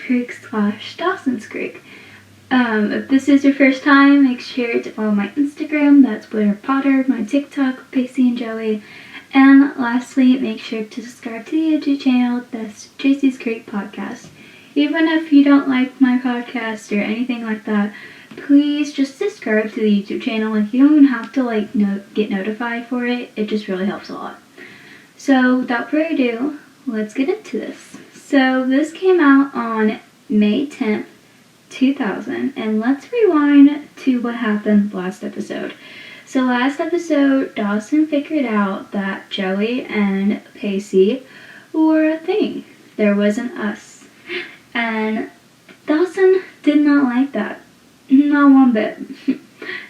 Creek/Dawson's Creek. If this is your first time, make sure to follow my Instagram, that's Witter Potter, my TikTok, Pacey and Joey. And lastly, make sure to subscribe to the YouTube channel, that's Jacey's Creek Podcast. Even if you don't like my podcast or anything like that, please just subscribe to the YouTube channel. Like, you don't even have to get notified for it. It just really helps a lot. So without further ado, let's get into this. So this came out on May 10th, 2000, and let's rewind to what happened last episode. So last episode, Dawson figured out that Joey and Pacey were a thing. There was an us. And Dawson did not like that. Not one bit.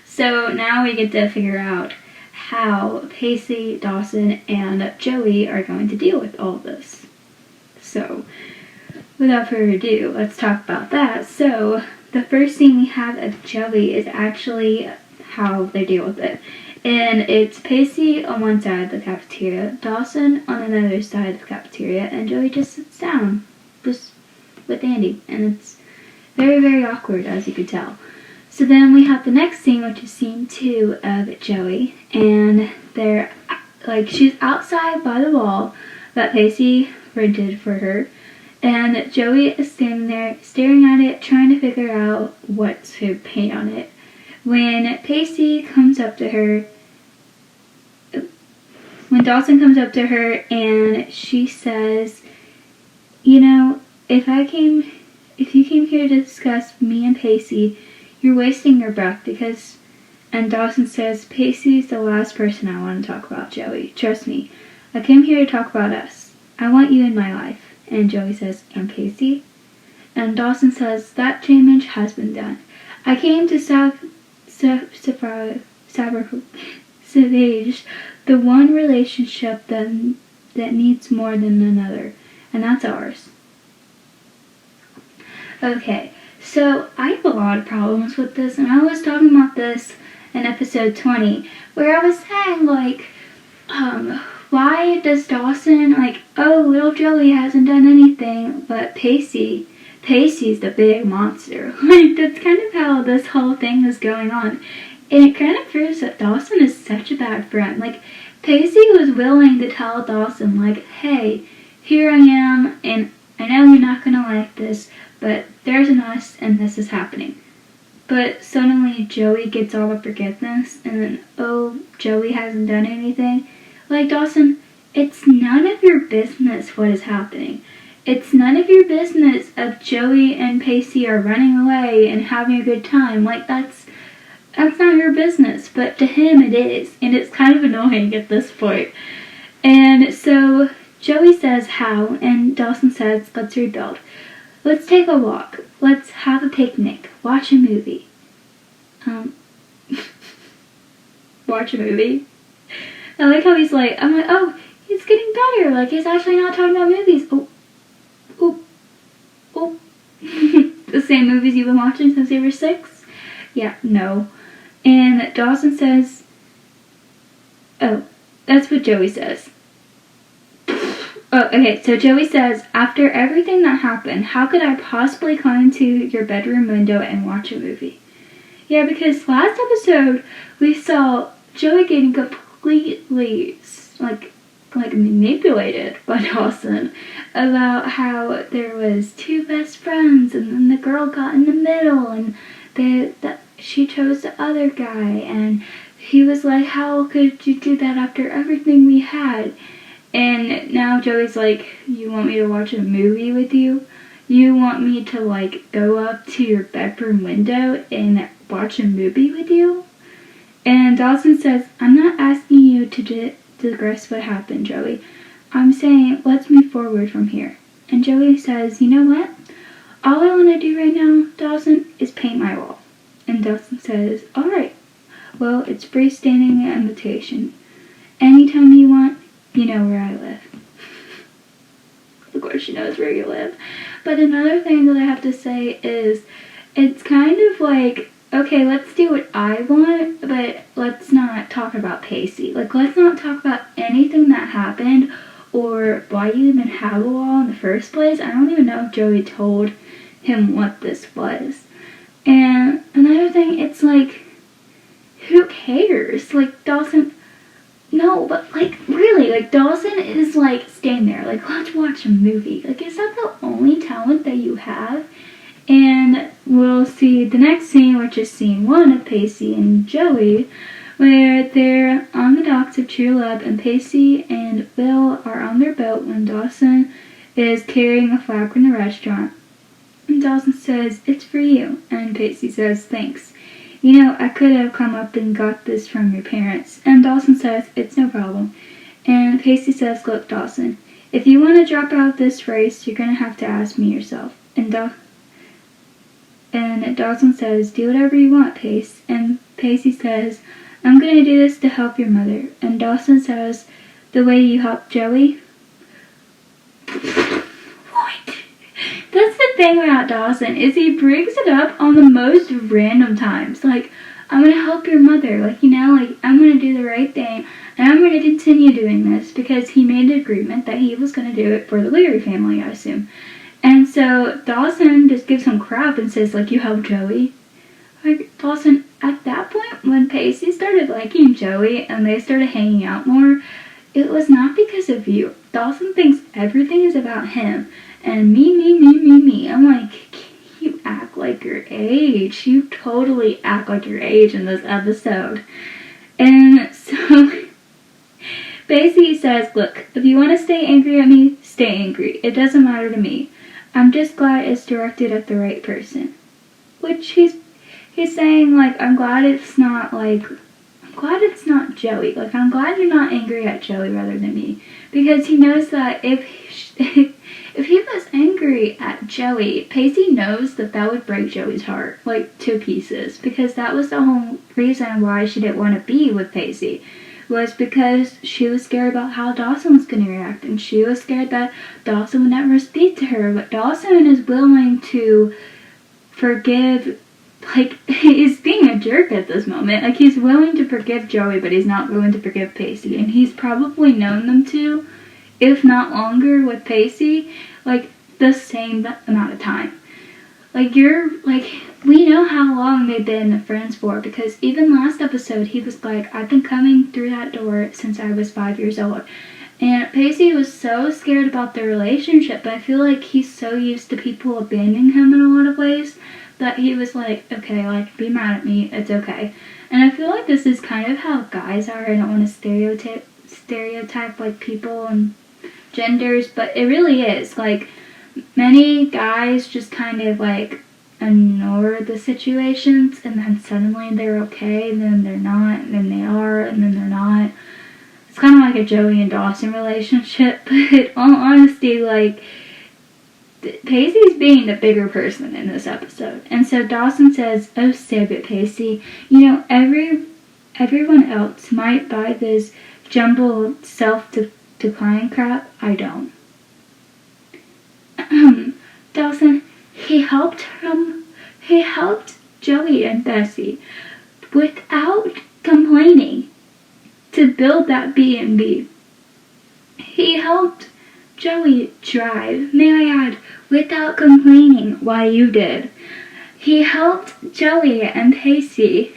So now we get to figure out how Pacey, Dawson, and Joey are going to deal with all of this. So, without further ado, let's talk about that. So, the first scene we have of Joey is actually how they deal with it. And it's Pacey on one side of the cafeteria, Dawson on another side of the cafeteria, and Joey just sits down, just with Andy. And it's very, very awkward, as you could tell. So then we have the next scene, which is scene 2 of Joey, and they're, she's outside by the wall that Pacey rented for her, and Joey is standing there staring at it, trying to figure out what to paint on it. When Dawson comes up to her and she says, you know, if you came here to discuss me and Pacey, you're wasting your breath and Dawson says, Pacey's the last person I want to talk about, Joey. Trust me. I came here to talk about us. I want you in my life. And Joey says, and Pacey? And Dawson says, that change has been done. I came to salvage the one relationship that needs more than another, and that's ours. Okay, so I have a lot of problems with this, and I was talking about this in episode 20, where I was saying, why does Dawson, little Joey hasn't done anything, but Pacey's the big monster. That's kind of how this whole thing is going on. And it kind of proves that Dawson is such a bad friend. Pacey was willing to tell Dawson, hey, here I am, and I know you're not going to like this, but there's an us, and this is happening. But suddenly Joey gets all the forgiveness, and then, Joey hasn't done anything. Dawson, it's none of your business what is happening. It's none of your business if Joey and Pacey are running away and having a good time. That's not your business. But to him it is. And it's kind of annoying at this point. And so Joey says how, and Dawson says, let's rebuild. Let's take a walk. Let's have a picnic. Watch a movie. Watch a movie? I like how he's he's getting better. He's actually not talking about movies. The same movies you've been watching since you were 6? Yeah, no. And Dawson says, that's what Joey says. Okay, so Joey says, after everything that happened, how could I possibly climb into your bedroom window and watch a movie? Yeah, because last episode, we saw Joey getting completely, manipulated by Dawson about how there was 2 best friends, and then the girl got in the middle, and she chose the other guy, and he was like, how could you do that after everything we had? And now Joey's like, you want me to watch a movie with you? You want me to, go up to your bedroom window and watch a movie with you? And Dawson says, I'm not asking you to digress what happened, Joey. I'm saying, let's move forward from here. And Joey says, you know what? All I want to do right now, Dawson, is paint my wall. And Dawson says, alright. Well, it's freestanding invitation. Anytime you want, you know where I live. Of course she knows where you live. But another thing that I have to say is, it's kind of okay, let's do what I want, but let's not talk about Pacey. Let's not talk about anything that happened or why you even have a wall in the first place. I don't even know if Joey told him what this was. And another thing, it's like, who cares? Like, Dawson, no, but like, really, like, Dawson is like, staying there, like, let's watch a movie. Like, is that the only talent that you have? And we'll see the next scene, which is scene 1 of Pacey and Joey, where they're on the docks of True Love, and Pacey and Bill are on their boat when Dawson is carrying a flag from the restaurant. And Dawson says, "It's for you." And Pacey says, "Thanks. You know, I could have come up and got this from your parents." And Dawson says, "It's no problem." And Pacey says, "Look, Dawson, if you want to drop out of this race, you're going to have to ask me yourself." And Dawson says, "Do whatever you want, Pace." And Pacey says, "I'm going to do this to help your mother." And Dawson says, "The way you helped Joey?" What? That's the thing about Dawson, is he brings it up on the most random times. Like, I'm going to help your mother. Like, you know, like, I'm going to do the right thing. And I'm going to continue doing this because he made an agreement that he was going to do it for the Witter family, I assume. And so Dawson just gives him crap and says, like, you helped Joey. Like, Dawson, at that point, when Pacey started liking Joey and they started hanging out more, it was not because of you. Dawson thinks everything is about him. And me. I'm like, you act like your age. You totally act like your age in this episode. And so Pacey says, "Look, if you want to stay angry at me, stay angry. It doesn't matter to me. I'm just glad it's directed at the right person." Which he's saying, like, I'm glad it's not Joey. Like, I'm glad you're not angry at Joey rather than me. Because he knows that if he was angry at Joey, Pacey knows that would break Joey's heart, like, to pieces. Because that was the whole reason why she didn't want to be with Pacey. Was because she was scared about how Dawson was going to react. And she was scared that Dawson would never speak to her. But Dawson is willing to forgive. Like, he's being a jerk at this moment. Like, he's willing to forgive Joey, but he's not willing to forgive Pacey. And he's probably known them two, if not longer, with Pacey, like, the same amount of time. Like, we know how long they've been friends for, because even last episode, he was like, I've been coming through that door since I was 5 years old. And Pacey was so scared about their relationship, but I feel like he's so used to people abandoning him in a lot of ways, that he was like, okay, like, be mad at me, it's okay. And I feel like this is kind of how guys are. I don't want to stereotype like people and genders, but it really is. Like, many guys just kind of like ignore the situations, and then suddenly they're okay, and then they're not, and then they are, and then they're not. It's kind of like a Joey and Dawson relationship, but in all honesty, like, Pacey's being the bigger person in this episode. And so Dawson says, "Oh, save it, Pacey. You know, everyone else might buy this jumbled self-decline crap. I don't." Dawson, he helped Joey and Bessie without complaining to build that B&B. He helped Joey drive, may I add, without complaining why you did. He helped Joey and Pacey.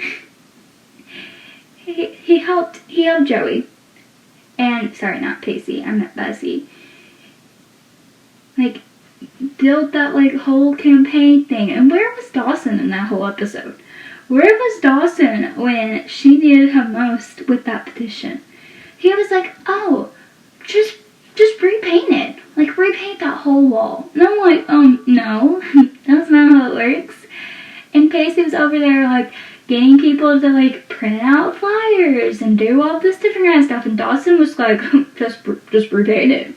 He helped Joey. And, sorry, not Pacey, I meant Bessie. Like, build that, like, whole campaign thing. And where was Dawson in that whole episode? Where was Dawson when she needed him most with that petition? He was like, oh, just repaint it. Like, repaint that whole wall. And I'm like, no, that's not how it works. And Pacey was over there, like, getting people to, like, print out flyers and do all this different kind of stuff. And Dawson was like, just repaint it.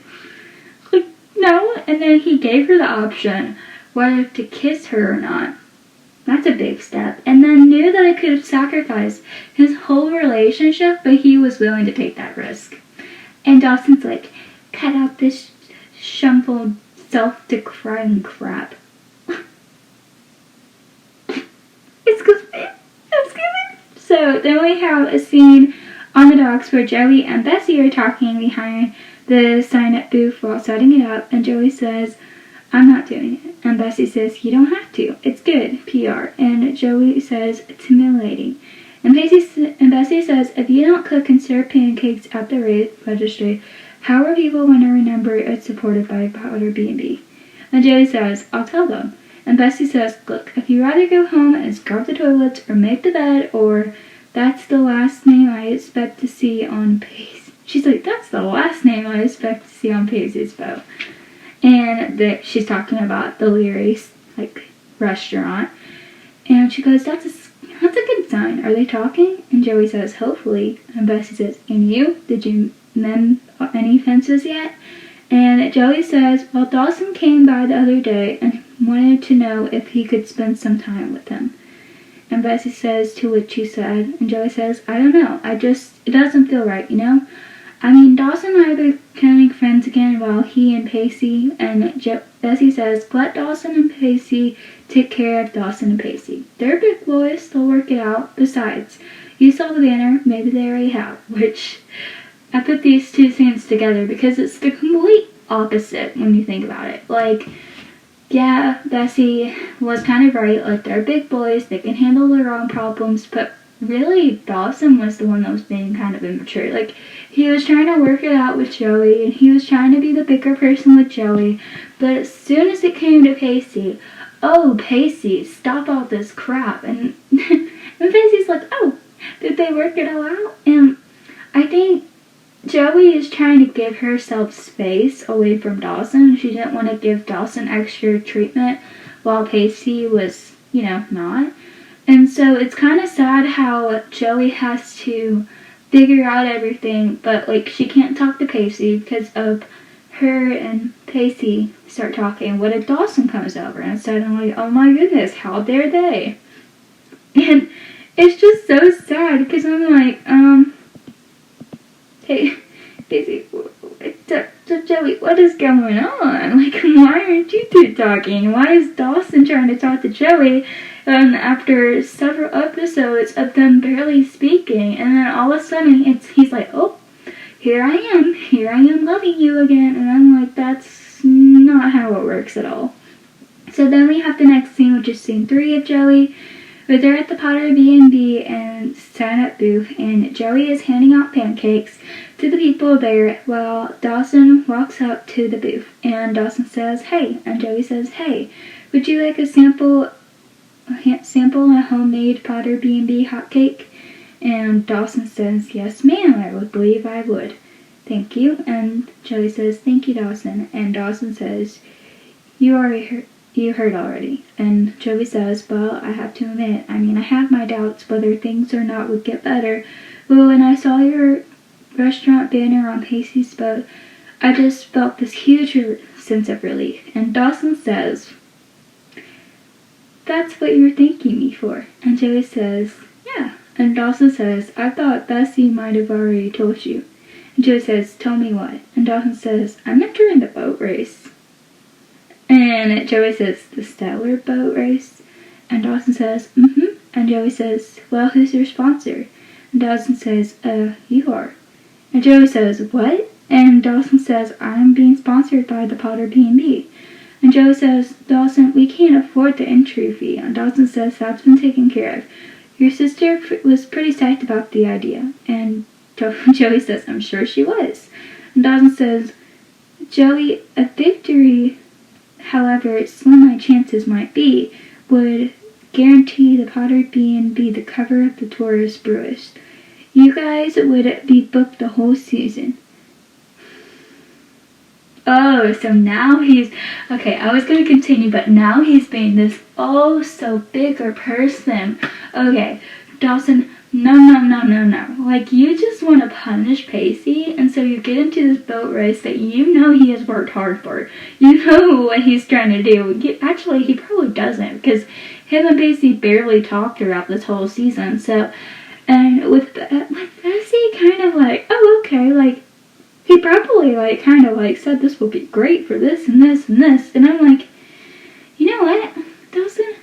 Like, no. And then he gave her the option whether to kiss her or not. That's a big step. And then knew that it could have sacrificed his whole relationship, but he was willing to take that risk. And Dawson's like, cut out this shumbled, self-decrying crap. Excuse me. So then we have a scene on the docks where Joey and Bessie are talking behind the sign-up booth while setting it up, and Joey says, I'm not doing it. And Bessie says, you don't have to. It's good, PR. And Joey says, it's humiliating. And Bessie says, if you don't cook and serve pancakes at the registry, how are people going to remember it's supported by Powder B&B? And Joey says, I'll tell them. And Bessie says, look, if you'd rather go home and scrub the toilets or make the bed, or that's the last name I expect to see on Pacey. She's like, that's the last name I expect to see on Pacey's boat. And she's talking about the Leary's, restaurant. And she goes, that's a good sign. Are they talking? And Joey says, hopefully. And Bessie says, and you? Did you mend any fences yet? And Joey says, well, Dawson came by the other day and wanted to know if he could spend some time with him. And Bessie says, to which he said, and Joey says, I don't know. It doesn't feel right, you know? I mean, Dawson and I are becoming friends again while he and Pacey, and Bessie says, let Dawson and Pacey take care of Dawson and Pacey. They're big boys, they'll work it out. Besides, you saw the banner, maybe they already have, which I put these two scenes together because it's the complete opposite when you think about it. Yeah, Bessie was kind of right, they're big boys, they can handle their own problems, but really, Dawson was the one that was being kind of immature. He was trying to work it out with Joey, and he was trying to be the bigger person with Joey, but as soon as it came to Pacey, oh, Pacey, stop all this crap, and Pacey's like, oh, did they work it all out? And I think Joey is trying to give herself space away from Dawson. She didn't want to give Dawson extra treatment while Pacey was, not. And so it's kind of sad how Joey has to figure out everything, but she can't talk to Pacey because of her and Pacey start talking. What if Dawson comes over? And suddenly, oh my goodness, how dare they? And it's just so sad because I'm like, hey, Pacey, Joey, what is going on? Why aren't you two talking? Why is Dawson trying to talk to Joey after several episodes of them barely speaking? And then all of a sudden, he's like, oh, here I am loving you again. And I'm like, that's not how it works at all. So then we have the next scene, which is scene 3 of Joey. Where they're at the Potter B&B and sign-up booth, and Joey is handing out pancakes to the people there while Dawson walks up to the booth. And Dawson says, hey, and Joey says, hey, would you like a sample a homemade Potter B&B hot cake? And Dawson says, yes, ma'am, I would believe I would. Thank you. And Joey says, thank you, Dawson. And Dawson says, you heard already. And Joey says, well, I have to admit, I have my doubts whether things or not would get better, but when I saw your restaurant banner on Pacey's boat, I just felt this huge sense of relief. And Dawson says, that's what you were thanking me for. And Joey says, yeah. And Dawson says, I thought Bessie might have already told you. And Joey says, tell me what? And Dawson says, I'm entering the boat race. And Joey says, the Stellar boat race? And Dawson says, mm-hmm. And Joey says, well, who's your sponsor? And Dawson says, you are. And Joey says, what? And Dawson says, I'm being sponsored by the Potter B&B. And Joey says, Dawson, we can't afford the entry fee. And Dawson says, that's been taken care of. Your sister was pretty psyched about the idea. And Joey says, I'm sure she was. And Dawson says, Joey, a victory, however slim my chances might be, would guarantee the Potter B&B the cover of the Tourist Brewers. You guys would be booked the whole season. Oh, so now okay, I was going to continue, but now he's being this so bigger person. Okay, Dawson, no. You just want to punish Pacey, and so you get into this boat race that he has worked hard for. You know what he's trying to do. Actually, he probably doesn't, because him and Pacey barely talked throughout this whole season, so, and with Pacey kind of oh, okay, he probably kind of said this will be great for this and this and this, and I'm like, you know what, Dawson,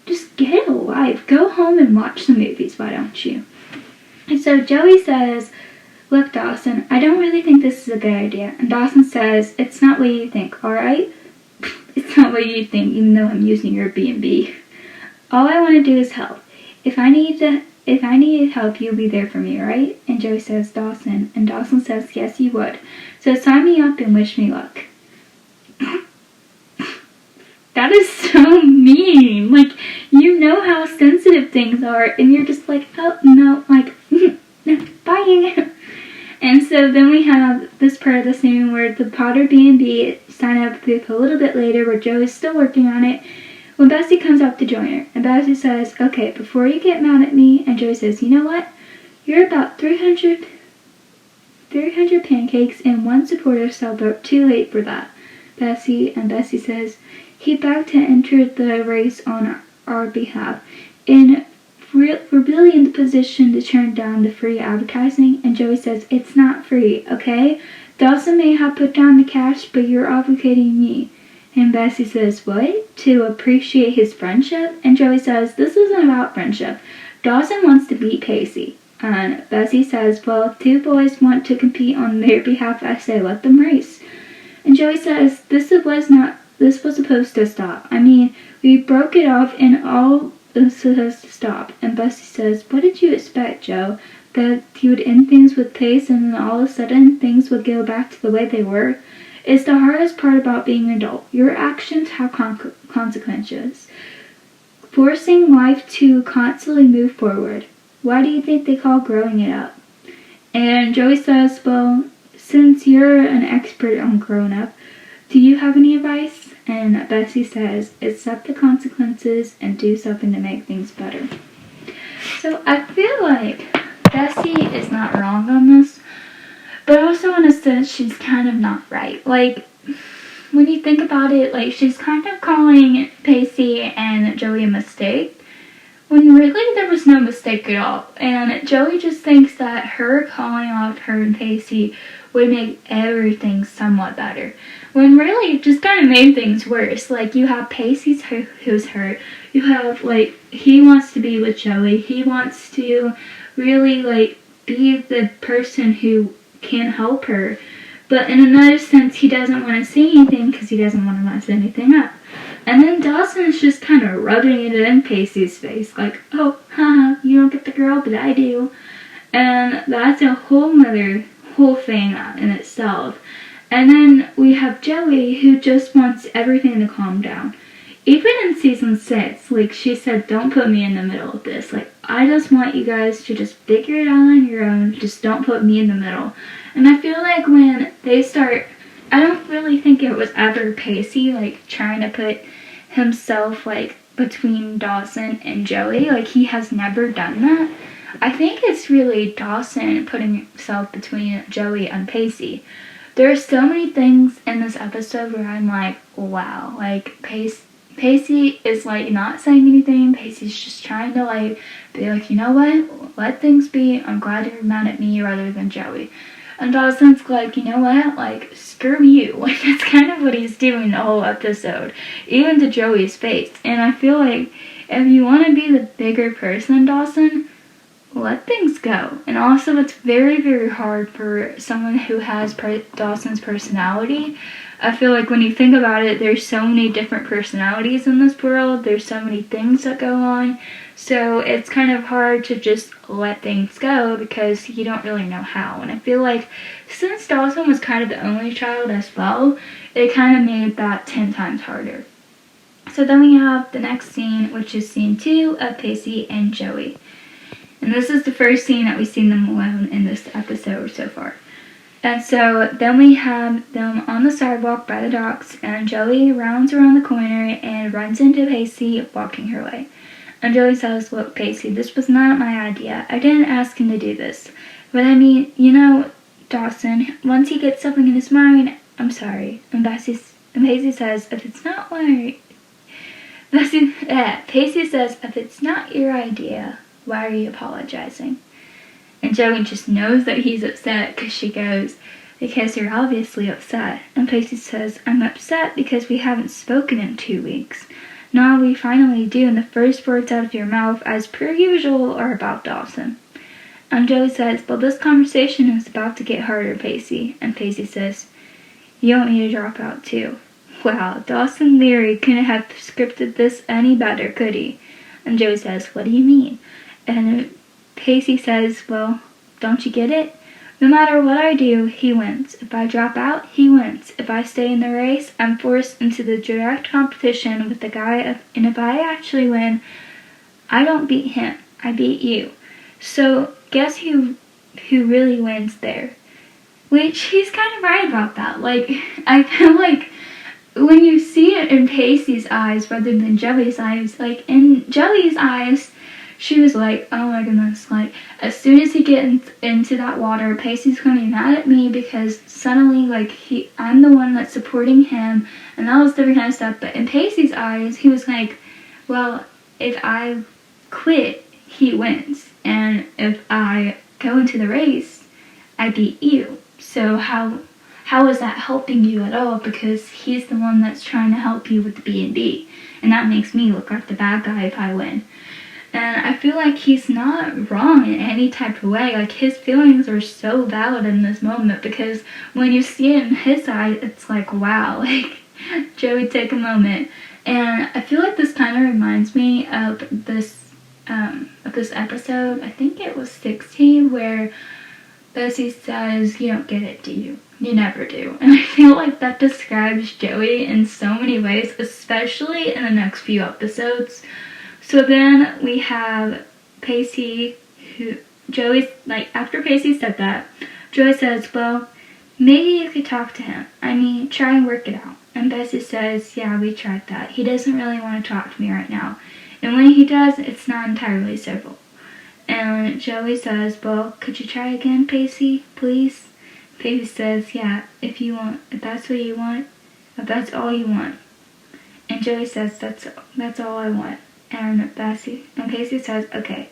just get a life. Go home and watch the movies, why don't you? And so Joey says, look, Dawson, I don't really think this is a good idea. And Dawson says, it's not what you think, alright? It's not what you think, even though I'm using your B&B. All I want to do is help. If I need help, you'll be there for me, right? And Joey says, Dawson. And Dawson says, yes, you would. So sign me up and wish me luck. That is so mean. Like, you know how sensitive things are, and you're just like, oh, no, like, bye. And so then we have this part of the scene where the Potter B&B sign up booth a little bit later, where Joe is still working on it, when Bessie comes up to join her. And Bessie says, okay, before you get mad at me, and Joey says, you know what? You're about 300 pancakes and one supportive sailboat too late for that, Bessie. And Bessie says, he begged to enter the race on our behalf, and we're really in the position to turn down the free advertising. And Joey says, it's not free, okay? Dawson may have put down the cash, but you're obligating me. And Bessie says, what? To appreciate his friendship? And Joey says, this isn't about friendship. Dawson wants to beat Pacey. And Bessie says, well, if two boys want to compete on their behalf, I say let them race. And Joey says, this was supposed to stop. I mean, we broke it off and all this has to stop. And Bessie says, what did you expect, Joe? That you would end things with Pace and then all of a sudden things would go back to the way they were? It's the hardest part about being an adult. Your actions have consequences. Forcing life to constantly move forward. Why do you think they call growing it up? And Joey says, well, since you're an expert on growing up, do you have any advice? And Bessie says, accept the consequences and do something to make things better. So I feel like Bessie is not wrong on this, but also in a sense she's kind of not right. Like, when you think about it, like, she's kind of calling Pacey and Joey a mistake, when really there was no mistake at all. And Joey just thinks that her calling out her and Pacey would make everything somewhat better, when really it just kind of made things worse. Like, you have Pacey who's hurt, you have, like, he wants to be with Joey, he wants to really, like, be the person who can help her, but in another sense he doesn't want to say anything because he doesn't want to mess anything up. And then Dawson's just kind of rubbing it in Pacey's face, like, oh, haha, you don't get the girl, but I do. And that's a whole thing in itself. And then we have Joey, who just wants everything to calm down. Even in season 6, like, she said, don't put me in the middle of this. Like, I just want you guys to just figure it out on your own. Just don't put me in the middle. And I feel like when they start, I don't really think it was ever Pacey, like, trying to put himself, like, between Dawson and Joey. Like, he has never done that. I think it's really Dawson putting himself between Joey and Pacey. There are so many things in this episode where I'm like, wow, like, Pacey is, like, not saying anything. Pacey's just trying to, like, be like, you know what? Let things be. I'm glad you're mad at me rather than Joey. And Dawson's like, you know what? Like, screw you. Like, that's kind of what he's doing the whole episode. Even to Joey's face. And I feel like if you want to be the bigger person, Dawson, let things go. And also, it's very, very hard for someone who has Dawson's personality. I feel like when you think about it, there's so many different personalities in this world. There's so many things that go on. So it's kind of hard to just let things go because you don't really know how. And I feel like since Dawson was kind of the only child as well, it kind of made that 10 times harder. So then we have the next scene, which is scene 2 of Pacey and Joey. And this is the first scene that we've seen them alone in this episode so far. And so then we have them on the sidewalk by the docks, and Joey rounds around the corner and runs into Pacey walking her way. And Joey says, look, Pacey, this was not my idea. I didn't ask him to do this. But I mean, you know, Dawson, once he gets something in his mind, I'm sorry. And Pacey says, if it's not Pacey says, if it's not your idea, why are you apologizing? And Joey just knows that he's upset because she goes, because you're obviously upset. And Pacey says, I'm upset because we haven't spoken in 2 weeks. Now we finally do, and the first words out of your mouth, as per usual, are about Dawson. And Joey says, well, this conversation is about to get harder, Pacey. And Pacey says, you want me to drop out too? Wow, Dawson Leary couldn't have scripted this any better, could he? And Joey says, what do you mean? And Pacey says, well, don't you get it? No matter what I do, he wins. If I drop out, he wins. If I stay in the race, I'm forced into the direct competition with the guy, and if I actually win, I don't beat him. I beat you. So guess who really wins there? Which he's kind of right about that. Like, I feel like when you see it in Pacey's eyes rather than Joey's eyes, like in Joey's eyes, she was like, oh my goodness, like as soon as he gets into that water, Pacey's gonna be mad at me because suddenly like I'm the one that's supporting him and all this different kind of stuff. But in Pacey's eyes, he was like, well, if I quit, he wins. And if I go into the race, I beat you. So how is that helping you at all? Because he's the one that's trying to help you with the B&B. And that makes me look like the bad guy if I win. And I feel like he's not wrong in any type of way. Like, his feelings are so valid in this moment because when you see it in his eyes, it's like, wow, like, Joey, take a moment. And I feel like this kind of reminds me of this episode, I think it was 16, where Pacey says, you don't get it, do you? You never do. And I feel like that describes Joey in so many ways, especially in the next few episodes. So then we have Pacey, Joey's, like, after Pacey said that, Joey says, well, maybe you could talk to him. I mean, try and work it out. And Pacey says, yeah, we tried that. He doesn't really want to talk to me right now. And when he does, it's not entirely civil. And Joey says, well, could you try again, Pacey, please? Pacey says, yeah, if that's what you want, if that's all you want. And Joey says, that's all I want. And Pacey says, okay,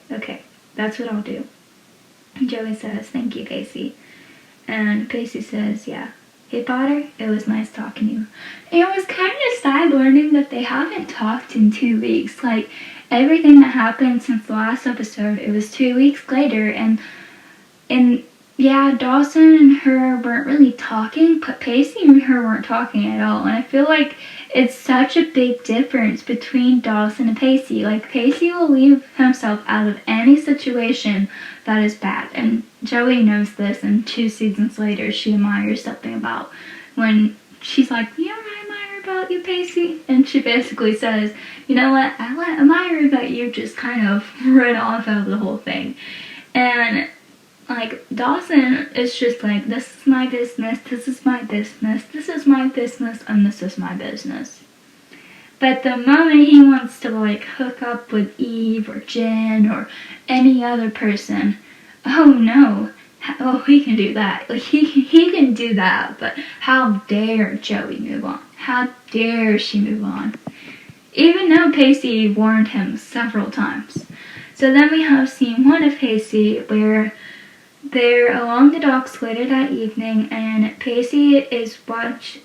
that's what I'll do. And Joey says, thank you, Pacey. And Pacey says, yeah. Hey, Potter, it was nice talking to you. And it was kind of sad learning that they haven't talked in 2 weeks. Like, everything that happened since the last episode, it was 2 weeks later, and yeah, Dawson and her weren't really talking, but Pacey and her weren't talking at all. And I feel like it's such a big difference between Dawson and Pacey. Like, Pacey will leave himself out of any situation that is bad. And Joey knows this, and 2 seasons later, she admires something about when she's like, you know what I admire about you, Pacey? And she basically says, you know what, I admire that you just kind of ran off of the whole thing. And like, Dawson is just like, this is my business, this is my business, this is my business, and this is my business. But the moment he wants to, like, hook up with Eve or Jen or any other person, oh no, oh, he can do that. Like, he can do that, but how dare Joey move on? How dare she move on? Even though Pacey warned him several times. So then we have scene 1 of Pacey where they're along the docks later that evening, and Pacey is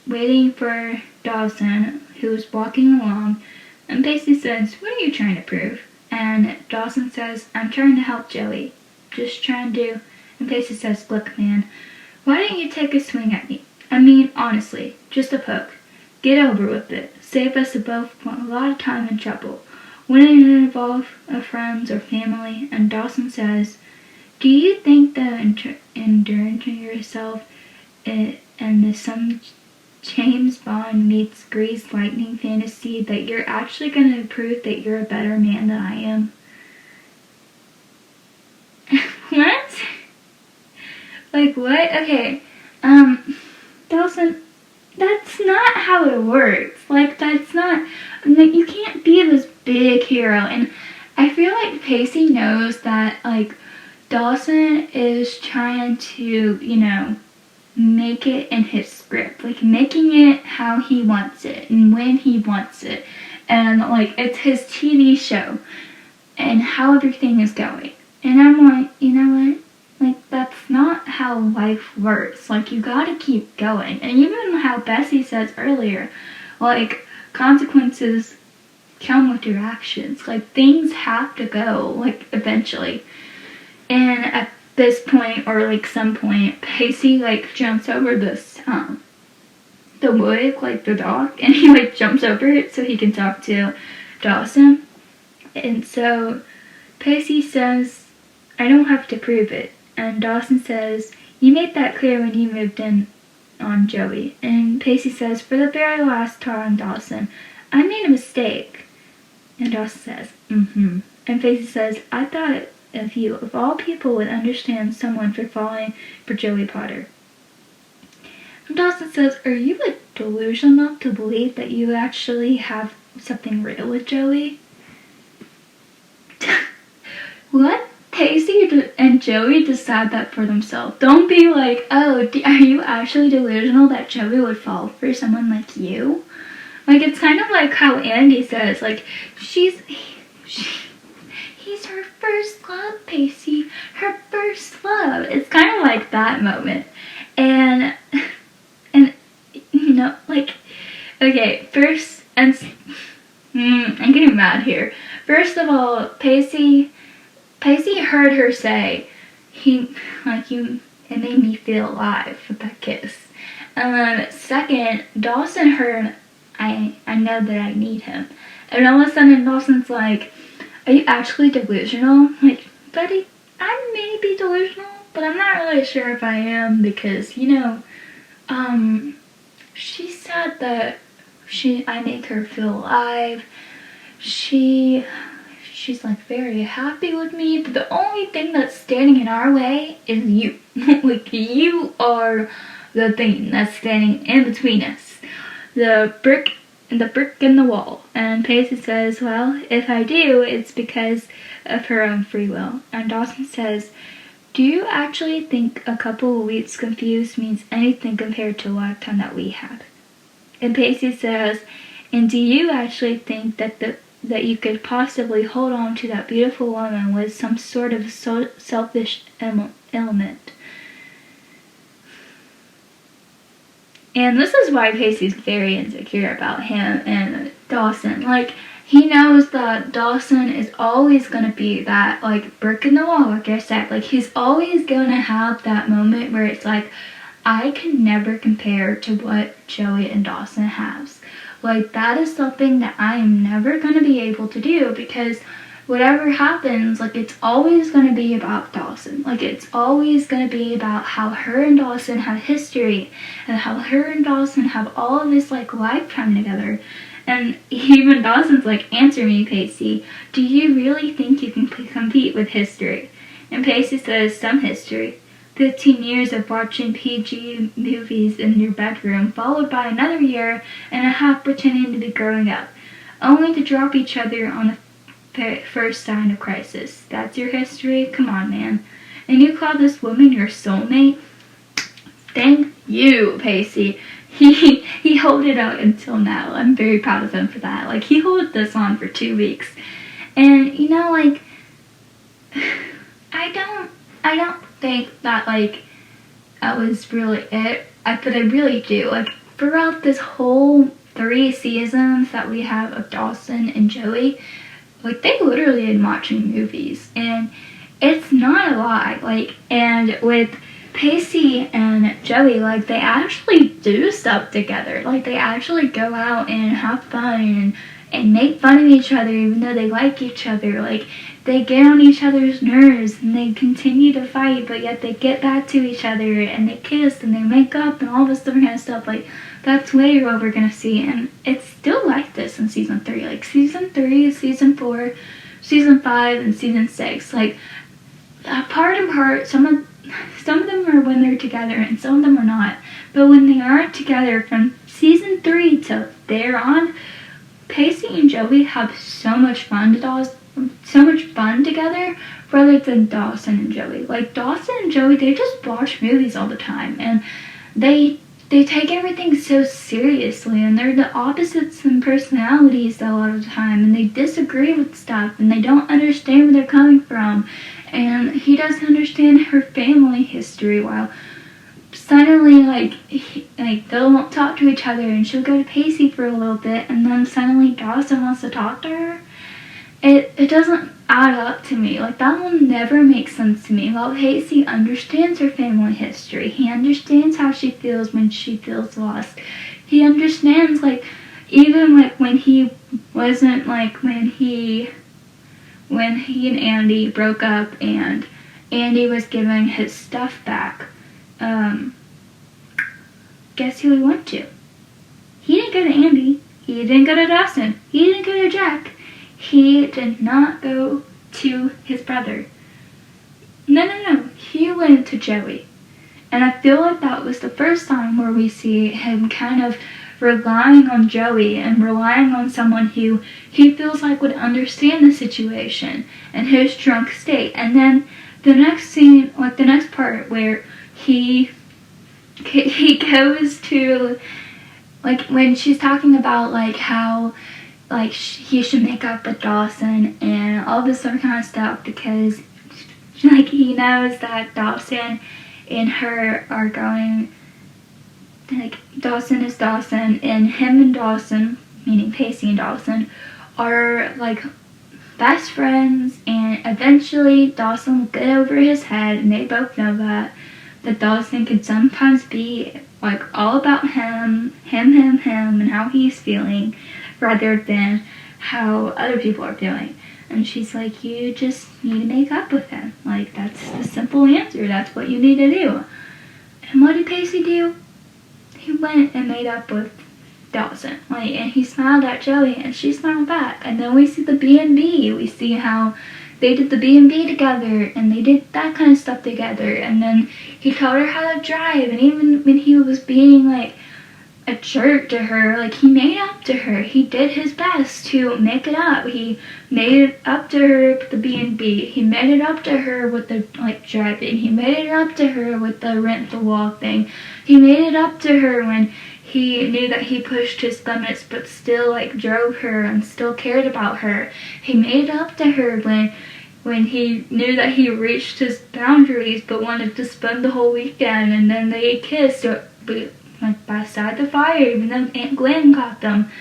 waiting for Dawson, who's walking along, and Pacey says, what are you trying to prove? And Dawson says, I'm trying to help Joey. Just trying to. And Pacey says, look, man, why don't you take a swing at me? I mean, honestly, just a poke. Get over with it. Save us both a lot of time and trouble. Wouldn't it involve friends or family? And Dawson says, do you think that enduring yourself and the some James Bond meets Grease Lightning fantasy that you're actually going to prove that you're a better man than I am? What? Like, what? Okay, Dawson, that's not how it works. Like, that's not, like, you can't be this big hero. And I feel like Pacey knows that, like, Dawson is trying to, you know, make it in his script. Like, making it how he wants it and when he wants it. And, like, it's his TV show and how everything is going. And I'm like, you know what? Like, that's not how life works. Like, you gotta keep going. And even how Bessie says earlier, like, consequences come with your actions. Like, things have to go, like, eventually. And at this point, or like some point, Pacey like jumps over this the wood, like the dog, and he like jumps over it so he can talk to Dawson. And so Pacey says, I don't have to prove it. And Dawson says, you made that clear when you moved in on Joey. And Pacey says, for the very last time, Dawson, I made a mistake. And Dawson says, mm-hmm. And Pacey says, I thought of you, of all people, would understand someone for falling for Joey Potter. And Dawson says, are you delusional enough to believe that you actually have something real with Joey? Let Pacey and Joey decide that for themselves. Don't be like, oh, are you actually delusional that Joey would fall for someone like you? Like, it's kind of like how Andy says, like, he's her first love, Pacey. Her first love. It's kind of like that moment. And you know, like, okay, first, and I'm getting mad here. First of all, Pacey heard her say, it made me feel alive with that kiss. Second, Dawson heard, I know that I need him. And all of a sudden, Dawson's like, are you actually delusional? Like, buddy, I may be delusional, but I'm not really sure if I am because, she said that I make her feel alive. She's like very happy with me, but the only thing that's standing in our way is you. Like, you are the thing that's standing in between us. The brick in the wall. And Pacey says, well, if I do, it's because of her own free will. And Dawson says, do you actually think a couple of weeks confused means anything compared to a lifetime that we had? And Pacey says, and do you actually think that you could possibly hold on to that beautiful woman with some sort of selfish element? And this is why Pacey's very insecure about him and Dawson. Like, he knows that Dawson is always going to be that, like, brick in the wall, like I said. Like, he's always going to have that moment where it's like, I can never compare to what Joey and Dawson has. Like, that is something that I am never going to be able to do because whatever happens, like, it's always going to be about Dawson. Like, it's always going to be about how her and Dawson have history and how her and Dawson have all of this, like, lifetime together. And even Dawson's like, answer me, Pacey. Do you really think you can compete with history? And Pacey says, some history. 15 years of watching PG movies in your bedroom, followed by another year and a half pretending to be growing up, only to drop each other on the first sign of crisis. That's your history? Come on, man. And you call this woman your soulmate? Thank you, Pacey. He held it out until now. I'm very proud of him for that. Like, he held this on for 2 weeks. And, like, I don't think that, like, that was really it. But I really do. Like, throughout this whole 3 seasons that we have of Dawson and Joey, like, they literally been watching movies. And it's not a lie. Like, and with Pacey and Joey, like, they actually do stuff together. Like, they actually go out and have fun and make fun of each other even though they like each other. Like, they get on each other's nerves and they continue to fight, but yet they get back to each other and they kiss and they make up and all this different kind of stuff. Like, that's later what we're gonna see, and it's still like this in season 3. Like, season 3, season 4, season 5, and season 6. Like, part of her, some of them are when they're together and some of them are not. But when they are together from season 3 to there on, Pacey and Joey have so much fun together rather than Dawson and Joey. Like, Dawson and Joey, they just watch movies all the time and they take everything so seriously, and they're the opposites in personalities a lot of the time, and they disagree with stuff and they don't understand where they're coming from. And he doesn't understand her family history, while suddenly, like they won't talk to each other, and she'll go to Pacey for a little bit, and then suddenly Dawson wants to talk to her. It doesn't add up to me. Like, that will never make sense to me. While Pacey understands her family history, he understands how she feels when she feels lost. he understands, like, even, like, when he wasn't, like, when he and Andy broke up and Andy was giving his stuff back, guess who he went to? He didn't go to Andy. He didn't go to Dawson. He didn't go to Jack. He did not go to his brother. No. He went to Joey. And I feel like that was the first time where we see him kind of relying on Joey and relying on someone who he feels like would understand the situation and his drunk state. And then the next scene, like the next part where he goes to, like, when she's talking about, like, how, like, he should make up with Dawson and all this other kind of stuff because, like, he knows that Dawson and her are going, like, Dawson is Dawson, and him and Dawson, meaning Pacey and Dawson, are, like, best friends, and eventually Dawson will get over his head, and they both know that Dawson can sometimes be, like, all about him, and how he's feeling, rather than how other people are feeling. And she's like, you just need to make up with him. Like, that's the simple answer. That's what you need to do. And what did Pacey do? He went and made up with Dawson. Like, and he smiled at Joey, and she smiled back. And then we see the B&B. We see how they did the B&B together, and they did that kind of stuff together. And then he taught her how to drive, and even when he was being, like, a jerk to her, like, he made up to her. He did his best to make it up. He made it up to her with the B&B. He made it up to her with the, like, driving. He made it up to her with the rent-the-walk thing. He made it up to her when he knew that he pushed his limits but still, like, drove her and still cared about her. He made it up to her when he knew that he reached his boundaries but wanted to spend the whole weekend, and then they kissed, like, beside the fire, even though Aunt Gwen caught them.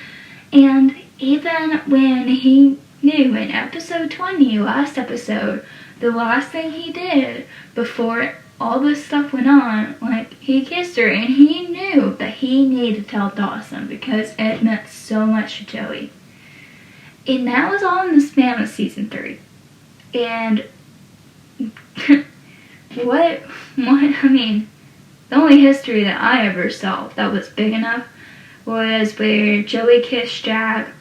And even when he knew in episode 20, last episode, the last thing he did before all this stuff went on, like, he kissed her, and he knew that he needed to tell Dawson because it meant so much to Joey. And that was all in the span of season 3. And I mean, the only history that I ever saw that was big enough was where Joey kissed Jack.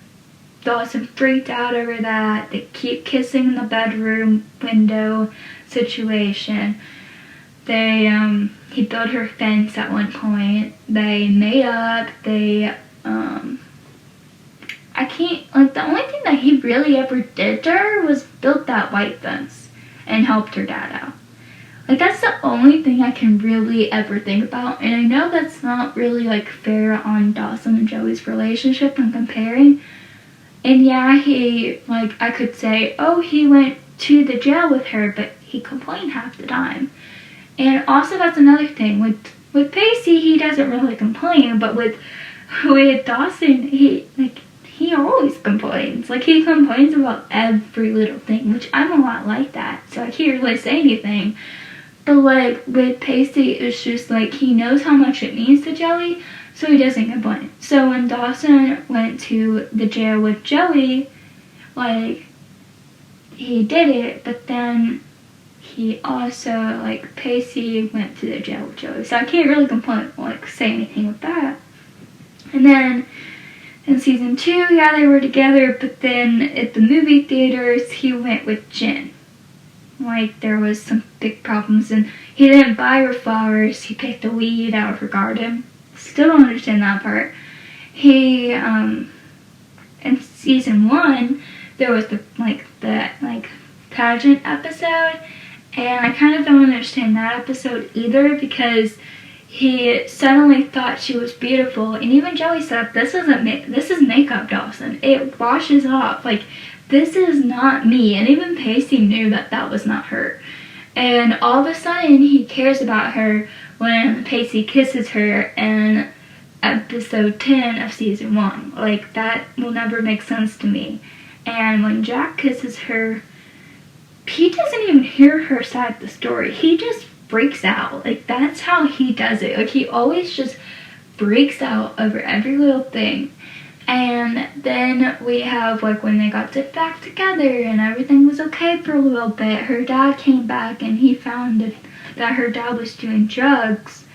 Dawson freaked out over that. They keep kissing in the bedroom window situation. He built her fence at one point. They made up. The only thing that he really ever did to her was built that white fence and helped her dad out. Like, that's the only thing I can really ever think about. And I know that's not really, like, fair on Dawson and Joey's relationship when comparing. And yeah, I could say, oh, he went to the jail with her, but he complained half the time. And also, that's another thing. With Pacey, he doesn't really complain, but with Dawson, he always complains. Like, he complains about every little thing, which I'm a lot like that, so I can't really say anything. But, like, with Pacey, it's just, like, he knows how much it means to Joey, so he doesn't complain. So when Dawson went to the jail with Joey, like, he did it, but then he also, like, Pacey went to the jail with Joey. So I can't really complain, like, say anything with that. And then in season 2, yeah, they were together, but then at the movie theaters, he went with Jen. Like, there was some big problems, and he didn't buy her flowers. He picked a weed out of her garden. Still don't understand that part. In season 1, there was the pageant episode, and I kind of don't understand that episode either because he suddenly thought she was beautiful, and even Joey said, this is makeup, Dawson. It washes off. Like, this is not me. And even Pacey knew that that was not her. And all of a sudden, he cares about her when Pacey kisses her in episode 10 of season 1. Like, that will never make sense to me. And when Jack kisses her, he doesn't even hear her side of the story. He just freaks out. Like, that's how he does it. Like, he always just freaks out over every little thing. And then we have, like, when they got back together and everything was okay for a little bit, her dad came back and he found that her dad was doing drugs.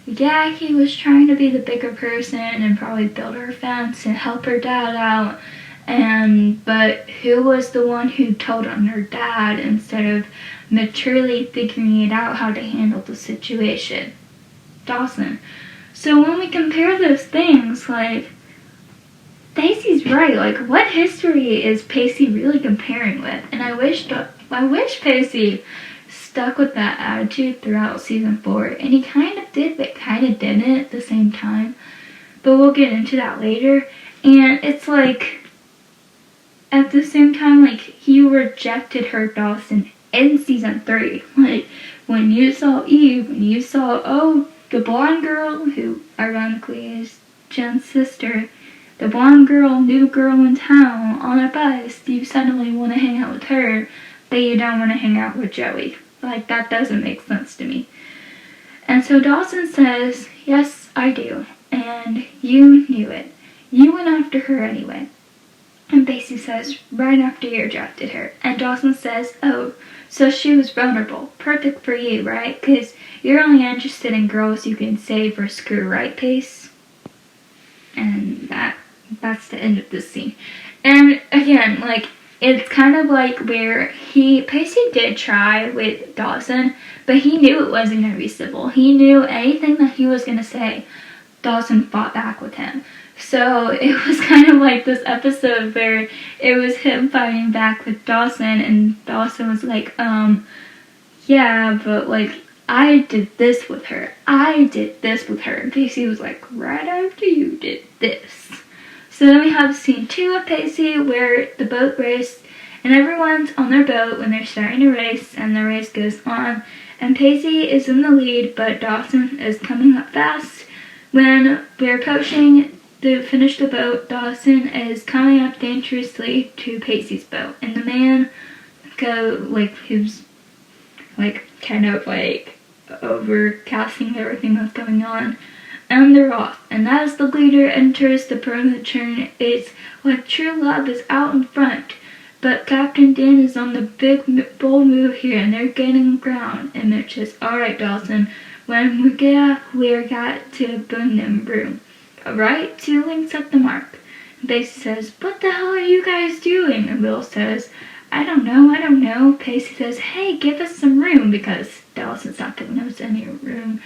Yeah, he was trying to be the bigger person and probably build her fence and help her dad out. But who was the one who told on her dad instead of maturely figuring it out how to handle the situation? Dawson. So when we compare those things, like, Pacey's right. Like, what history is Pacey really comparing with? And I wish Pacey stuck with that attitude throughout season 4. And he kind of did, but kind of didn't at the same time. But we'll get into that later. And it's like, at the same time, like, he rejected her, Dawson, in season 3. Like, when you saw Eve, when you saw, the blonde girl, who ironically is Jen's sister, the blonde girl, new girl in town, on a bus, you suddenly want to hang out with her, but you don't want to hang out with Joey. Like, that doesn't make sense to me. And so Dawson says, yes, I do. And you knew it. You went after her anyway. And Pacey says, right after you rejected her. And Dawson says, oh, so she was vulnerable. Perfect for you, right? Because you're only interested in girls you can save or screw, right, Pace? And that's the end of this scene. And again, like, it's kind of like where Pacey did try with Dawson, but he knew it wasn't going to be civil. He knew anything that he was going to say, Dawson fought back with him. So it was kind of like this episode where it was him fighting back with Dawson, and Dawson was like, yeah, but like, I did this with her. I did this with her. And Pacey was like, right after you did this. So then we have scene 2 of Pacey where the boat race, and everyone's on their boat when they're starting to race, and the race goes on. And Pacey is in the lead, but Dawson is coming up fast. When we're approaching to finish the boat, Dawson is coming up dangerously to Pacey's boat. And the man who's like kind of like overcasting everything that's going on, and they're off. And as the leader enters the permanent turn, it's like true love is out in front. But Captain Dan is on the big bold move here, and they're gaining ground. And Mitch says, alright, Dawson, when we get up, we're got to bring them room. Alright, 2 links at the mark. And Pacey says, what the hell are you guys doing? And Will says, I don't know. Pacey says, hey, give us some room, because Dawson's not giving us any room.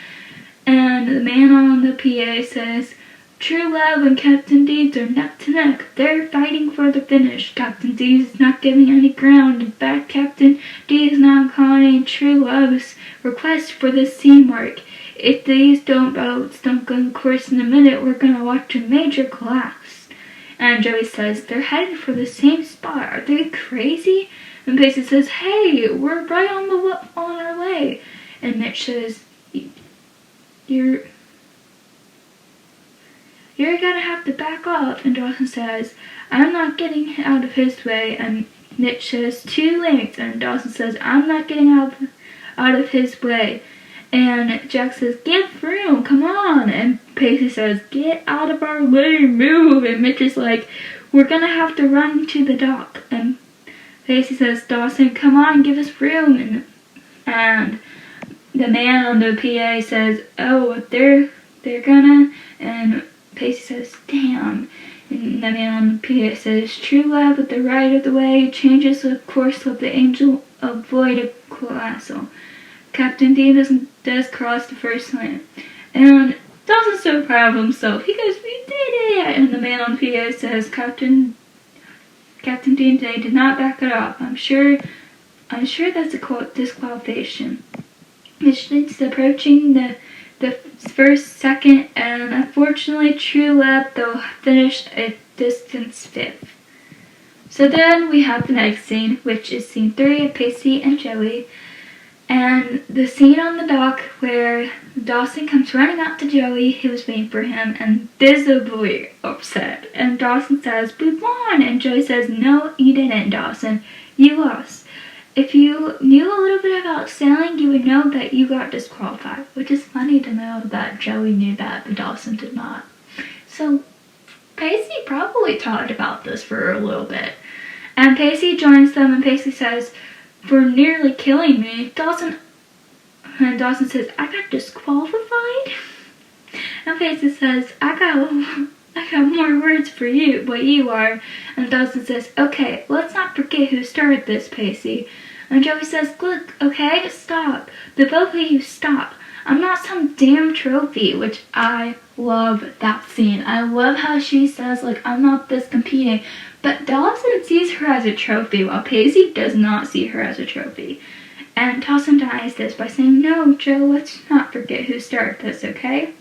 And the man on the PA says, true love and Captain Deeds are neck to neck. They're fighting for the finish. Captain Deeds is not giving any ground. In fact, Captain Deeds is now calling True Love's request for the C mark. If these boats don't go on course in a minute, we're going to watch a major collapse. And Joey says, they're headed for the same spot. Are they crazy? And Pacey says, hey, we're right on our way. And Mitch says, You're gonna have to back off. And Dawson says, I'm not getting out of his way. And Mitch says, 2 links. And Dawson says, I'm not getting out of his way. And Jack says, give room, come on. And Pacey says, get out of our way, move. And Mitch is like, we're gonna have to run to the dock. And Pacey says, Dawson, come on, give us room. And the man on the PA says, oh, they're gonna. And Pacey says, damn. And the man on the PA says, true love with the right of the way changes the course of the angel avoid a colossal. Captain D does cross the first lane. And Dawson's so proud of himself. He goes, we did it. And the man on the PA says, Captain D did not back it off. I'm sure that's a disqualification. Michigan's approaching the first, second, and unfortunately True Love, they'll finish a distance 5th. So then we have the next scene, which is scene 3 of Pacey and Joey. And the scene on the dock where Dawson comes running out to Joey, who was waiting for him, and visibly upset. And Dawson says, we won! And Joey says, no, you didn't, Dawson. You lost. if you knew a little bit about sailing, you would know that you got disqualified, which is funny to know that Joey knew that, but Dawson did not. So Pacey probably talked about this for a little bit. And Pacey joins them, and Pacey says, "For nearly killing me, Dawson..." And Dawson says, "I got disqualified?" And Pacey says, I got more words for you, what you are." And Dawson says, "Okay, let's not forget who started this, Pacey." And Joey says, "Look, okay, stop. The both of you stop. I'm not some damn trophy," which I love that scene. I love how she says, like, "I'm not this competing." But Dawson sees her as a trophy, while Pacey does not see her as a trophy. And Dawson denies this by saying, "No, Joe, let's not forget who started this, okay?"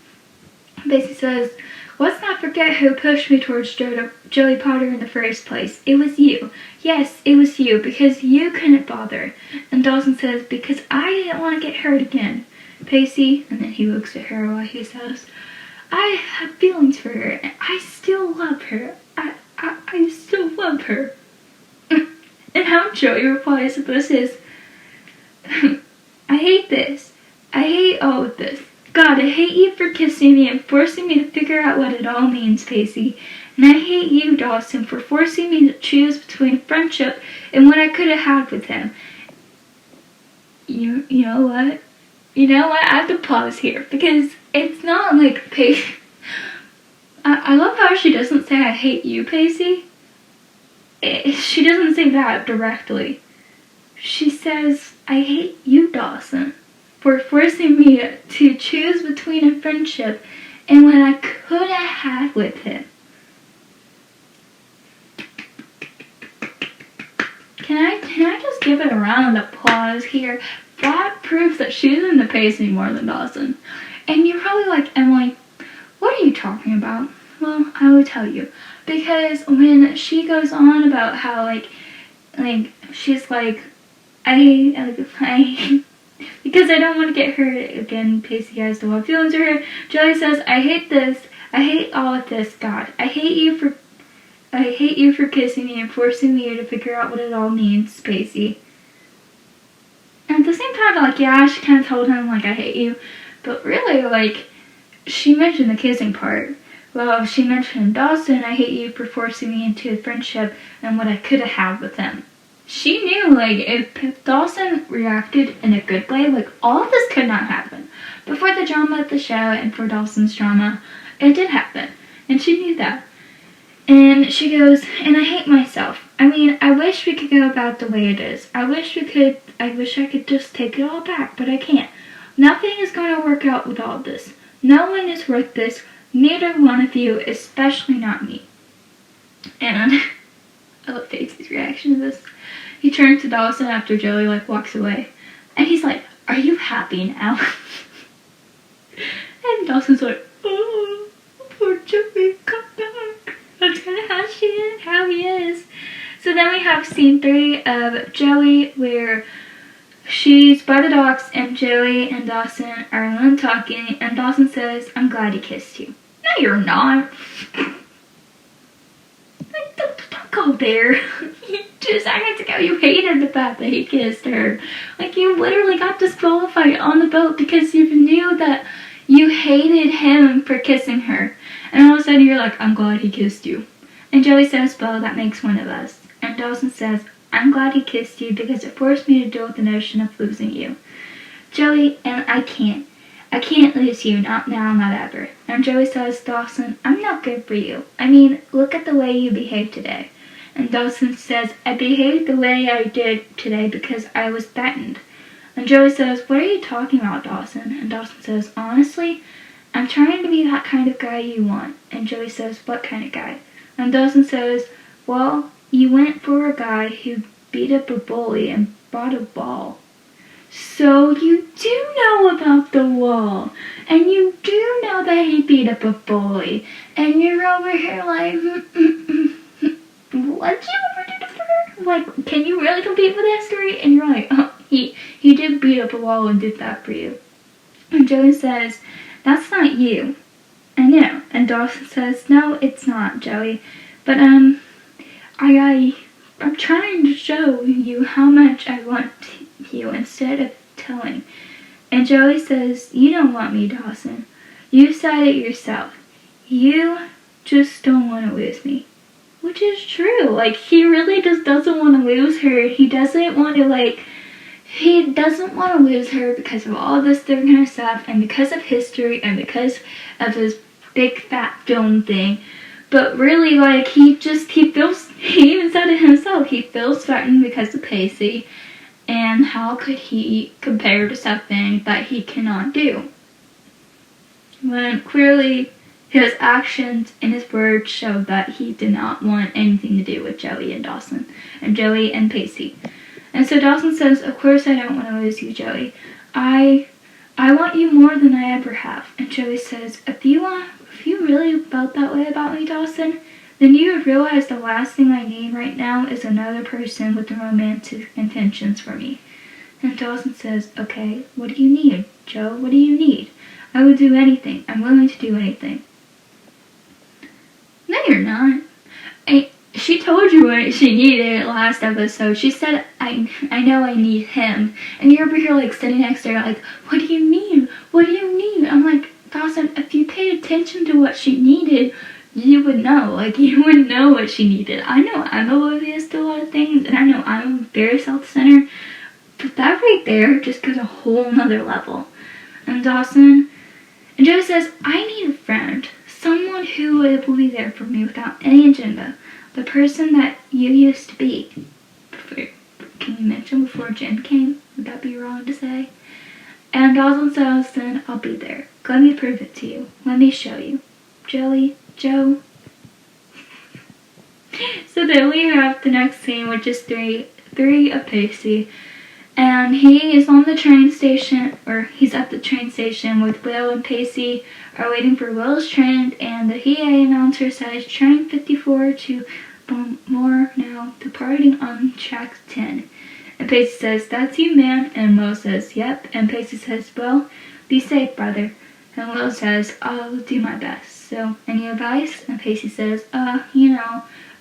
Pacey says, "Let's not forget who pushed me towards Joey Potter in the first place. It was you. Yes, it was you, because you couldn't bother." And Dawson says, "Because I didn't want to get hurt again." Pacey, and then he looks at her while he says, "I have feelings for her, and I still love her. I still love her." And how Joey replies to this is, "I hate this. I hate all of this. God, I hate you for kissing me and forcing me to figure out what it all means, Pacey. And I hate you, Dawson, for forcing me to choose between friendship and what I could have had with him." You know what? You know what? I have to pause here, because it's not like Pacey... I love how she doesn't say, "I hate you, Pacey." She doesn't say that directly. She says, "I hate you, Dawson, for forcing me to choose between a friendship and what I could have had with him." Can I just give it a round of applause here? That proves that she's into Pacey more than Dawson. And you're probably like, "Emily, what are you talking about?" Well, I will tell you. Because when she goes on about how, like she's like, I because I don't want to get hurt again, Pacey has to have feelings for her. Joey says, "I hate this. I hate all of this, God. I hate you for kissing me and forcing me to figure out what it all means, Pacey." And at the same time, like, yeah, she kind of told him, like, "I hate you." But really, like, she mentioned the kissing part. Well, she mentioned Dawson, "I hate you for forcing me into a friendship and what I could have had with him." She knew, like, if Dawson reacted in a good way, like, all of this could not happen. But for the drama of the show and for Dawson's drama, it did happen. And she knew that. And she goes, "And I hate myself. I mean, I wish we could go about the way it is. I wish I could just take it all back, but I can't. Nothing is going to work out with all of this. No one is worth this. Neither one of you, especially not me." And I love Pacey's reaction to this. He turns to Dawson after Joey, like, walks away. And he's like, "Are you happy now?" And Dawson's like, "Oh, poor Joey, come back." That's kind of how he is. So then we have scene 3 of Joey, where she's by the docks and Joey and Dawson are alone talking, and Dawson says, "I'm glad he kissed you." No, you're not. Like, don't go there. 2 seconds ago, you hated the fact that he kissed her. Like, you literally got disqualified on the boat because you knew that you hated him for kissing her. And all of a sudden, you're like, "I'm glad he kissed you." And Joey says, "Well, that makes one of us." And Dawson says, "I'm glad he kissed you because it forced me to deal with the notion of losing you, Joey, and I can't lose you, not now, not ever." And Joey says, "Dawson, I'm not good for you. I mean, look at the way you behaved today." And Dawson says, "I behaved the way I did today because I was threatened." And Joey says, "What are you talking about, Dawson?" And Dawson says, "Honestly, I'm trying to be that kind of guy you want." And Joey says, "What kind of guy?" And Dawson says, "Well, you went for a guy who beat up a bully and brought a ball. So you do know about the wall, and you do know that he beat up a bully, and you're over here like, what'd you ever do to her? Like, can you really compete with history?" And you're like, "Oh, he did beat up a wall and did that for you." And Joey says, "That's not you." "I know." And Dawson says, "No, it's not, Joey. But, I'm trying to show you how much I want you instead of telling. And Joey says, you don't want me, Dawson. You said it yourself. You just don't want to lose me. Which is true. Like, he really just doesn't want to lose her. He doesn't want to lose her because of all this different kind of stuff, and because of history, and because of his big fat film thing. But really, like, he even said it himself, he feels threatened because of Pacey, and how could he compare to something that he cannot do? When clearly his actions and his words showed that he did not want anything to do with Joey and Dawson, and Joey and Pacey. And so Dawson says, of course I don't want to lose you, Joey. I want you more than I ever have. And Joey says, if you really felt that way about me, Dawson, then you would realize the last thing I need right now is another person with romantic intentions for me. And Dawson says, okay, what do you need, Joe? What do you need? I would do anything. I'm willing to do anything. No, you're not. She told you what she needed last episode. She said, I know I need him. And you're over here, like, sitting next to her, like, what do you mean? What do you need? I'm like, Dawson, if you paid attention to what she needed, you would know. Like, you would know what she needed. I know I'm oblivious to a lot of things, and I know I'm very self-centered, but that right there just goes a whole nother level. And Joe says, I need a friend. Someone who will be there for me without any agenda. The person that you used to be. Can you mention before Jen came? Would that be wrong to say? And Dawson says, then I'll be there. Let me prove it to you. Let me show you. Joe. So then we have the next scene, which is three of Pacey. And he is on the train station, or he's at the train station with Will, and Pacey are waiting for Will's train, and the EA announcer says train 54 to Baltimore now, departing on track 10. And Pacey says, that's you, man. And Will says, yep. And Pacey says, well, be safe, brother. And Will says, I'll do my best. So, any advice? And Pacey says,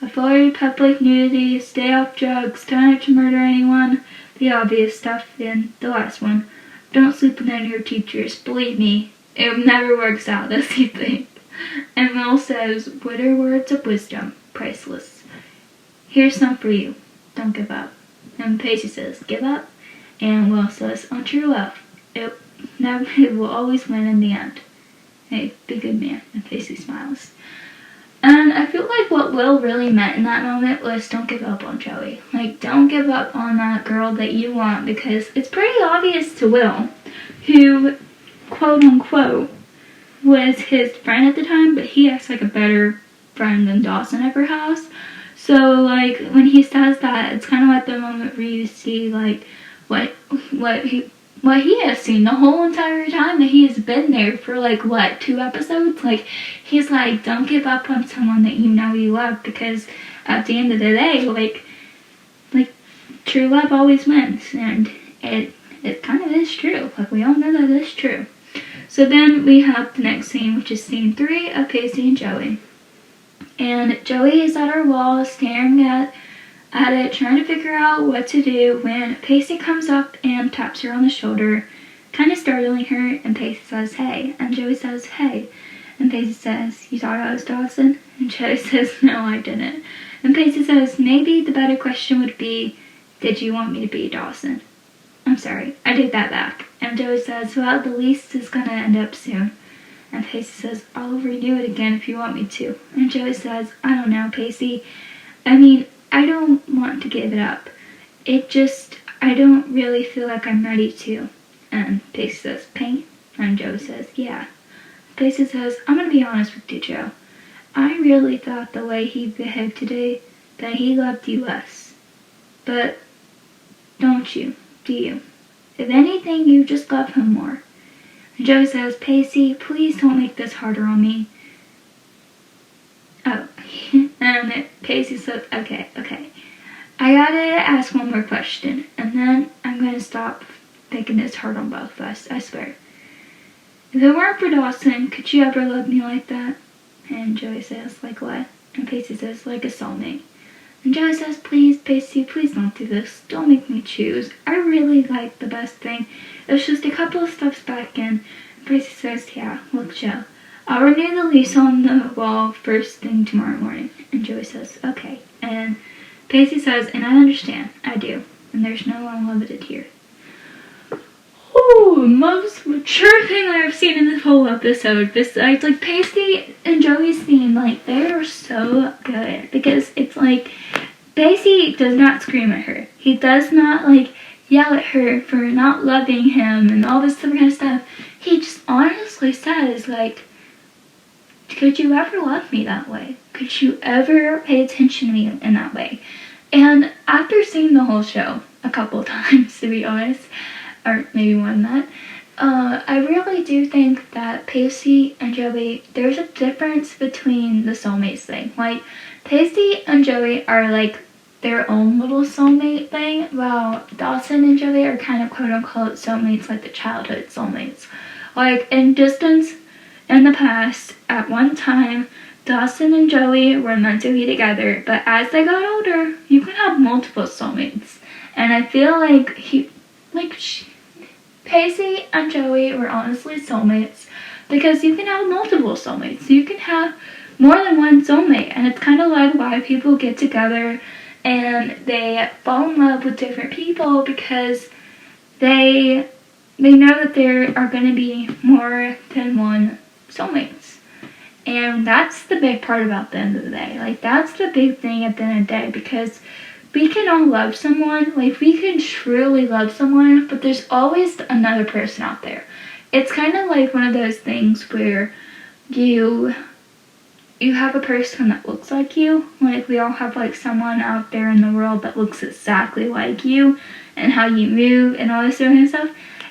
avoid public nudity, stay off drugs, try not to murder anyone. The obvious stuff. And the last one, don't sleep with any of your teachers. Believe me, it never works out as you think. And Will says, Witter words of wisdom, priceless. Here's some for you. Don't give up. And Pacey says, give up? And Will says, on true love. It will always win in the end. Hey, be a good man. And Pacey smiles. And I feel like what Will really meant in that moment was don't give up on Joey. Like, don't give up on that girl that you want, because it's pretty obvious to Will, who, quote unquote, was his friend at the time, but he acts like a better friend than Dawson ever has. So, like, when he says that, it's kind of like the moment where you see, like, what he has seen the whole entire time that he has been there for, like, 2 episodes? Like, he's like, don't give up on someone that you know you love, because at the end of the day, like true love always wins, and it kind of is true. Like, we all know that is true. So then we have the next scene, which is scene 3 of Pacey and Joey. And Joey is at her wall, staring at it, trying to figure out what to do, when Pacey comes up and taps her on the shoulder, kind of startling her, and Pacey says, hey. And Joey says, hey. And Pacey says, you thought I was Dawson? And Joey says, no, I didn't. And Pacey says, maybe the better question would be, did you want me to be Dawson? I'm sorry, I take that back. And Joey says, well, the lease is gonna end up soon. And Pacey says, I'll renew it again if you want me to. And Joey says, I don't know, Pacey. I don't want to give it up. I don't really feel like I'm ready to. And Pacey says, paint? And Joe says, yeah. Pacey says, I'm going to be honest with you, Joe. I really thought the way he behaved today that he loved you less. But don't you? Do you? If anything, you just love him more. And Joe says, Pacey, please don't make this harder on me. Oh. And Pacey says, okay. I gotta ask one more question, and then I'm gonna stop making this hard on both of us, I swear. If it weren't for Dawson, could you ever love me like that? And Joey says, like what? And Pacey says, like a soulmate. And Joey says, please, Pacey, please don't do this. Don't make me choose. I really like the best thing. It's just a couple of steps back in. And Pacey says, yeah, look, Joe, I'll renew the lease on the wall first thing tomorrow morning. And Joey says, okay. And Pacey says, and I understand. I do. And there's no unlimited here. Oh, most mature thing I've seen in this whole episode. Besides, like, Pacey and Joey's scene, like, they are so good. Because it's like, Pacey does not scream at her. He does not, like, yell at her for not loving him and all this other kind of stuff. He just honestly says, like, could you ever love me that way? Could you ever pay attention to me in that way? And after seeing the whole show a couple times, to be honest, or maybe more than that, I really do think that Pacey and Joey, there's a difference between the soulmates thing. Like, Pacey and Joey are like their own little soulmate thing, while Dawson and Joey are kind of quote-unquote soulmates, like the childhood soulmates. Like, in distance, in the past, at one time, Dawson and Joey were meant to be together, but as they got older, you can have multiple soulmates. And I feel like Pacey and Joey were honestly soulmates because you can have multiple soulmates. You can have more than one soulmate, and it's kind of like why people get together and they fall in love with different people because they know that there are going to be more than one soulmates. And that's the big part about the end of the day. Like, that's the big thing at the end of the day, because we can all love someone. Like, we can truly love someone, but there's always another person out there. It's kind of like one of those things where you have a person that looks like you. Like, we all have, like, someone out there in the world that looks exactly like you and how you move and all this sort of stuff.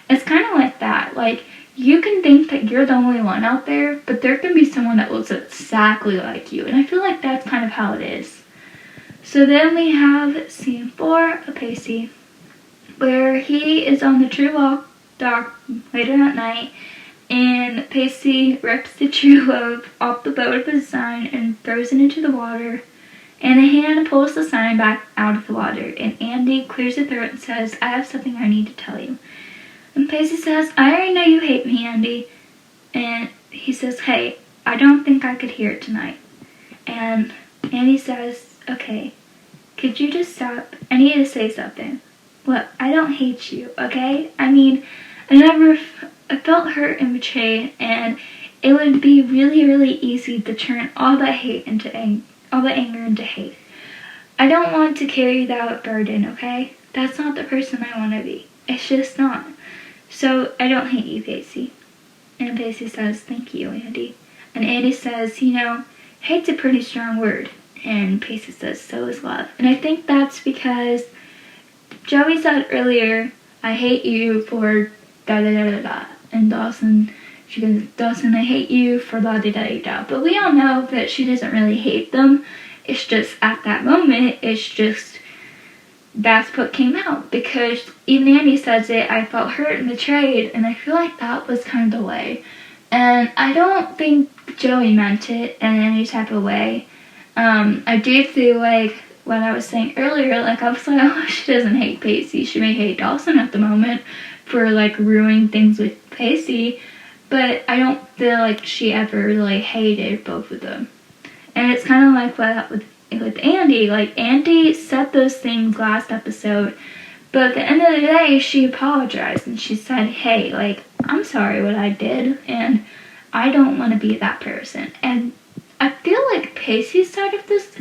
It's kind of like that. Like, you can think that you're the only one out there, but there can be someone that looks exactly like you. And I feel like that's kind of how it is. So then we have scene 4 of Pacey, where he is on the tree walk dock later that night, and Pacey rips the tree love off the boat of his sign and throws it into the water, and a hand pulls the sign back out of the water, and Andy clears his throat and says, I have something I need to tell you. And Pacey says, I already know you hate me, Andy. And he says, hey, I don't think I could hear it tonight. And Andy says, okay, could you just stop? I need to say something. Look, I don't hate you, okay? I mean, I felt hurt and betrayed, and it would be really, really easy to turn all that hate into all the anger into hate. I don't want to carry that burden, okay? That's not the person I want to be. It's just not. So, I don't hate you, Pacey. And Pacey says, thank you, Andy. And Andy says, hate's a pretty strong word. And Pacey says, so is love. And I think that's because Joey said earlier, I hate you for da-da-da-da-da. And she goes, Dawson, I hate you for da-da-da-da-da. But we all know that she doesn't really hate them. It's just, at that moment, that's what came out, because even Andy says it, I felt hurt and betrayed, and I feel like that was kind of the way. And I don't think Joey meant it in any type of way. I do feel like what I was saying earlier, like, I was like, oh, she doesn't hate Pacey. She may hate Dawson at the moment for, like, ruining things with Pacey, but I don't feel like she ever really hated both of them. And it's kind of like what with Andy. Like, Andy said those things last episode, but at the end of the day, she apologized and she said, hey, like, I'm sorry what I did, and I don't want to be that person. And I feel like Pacey's side of this,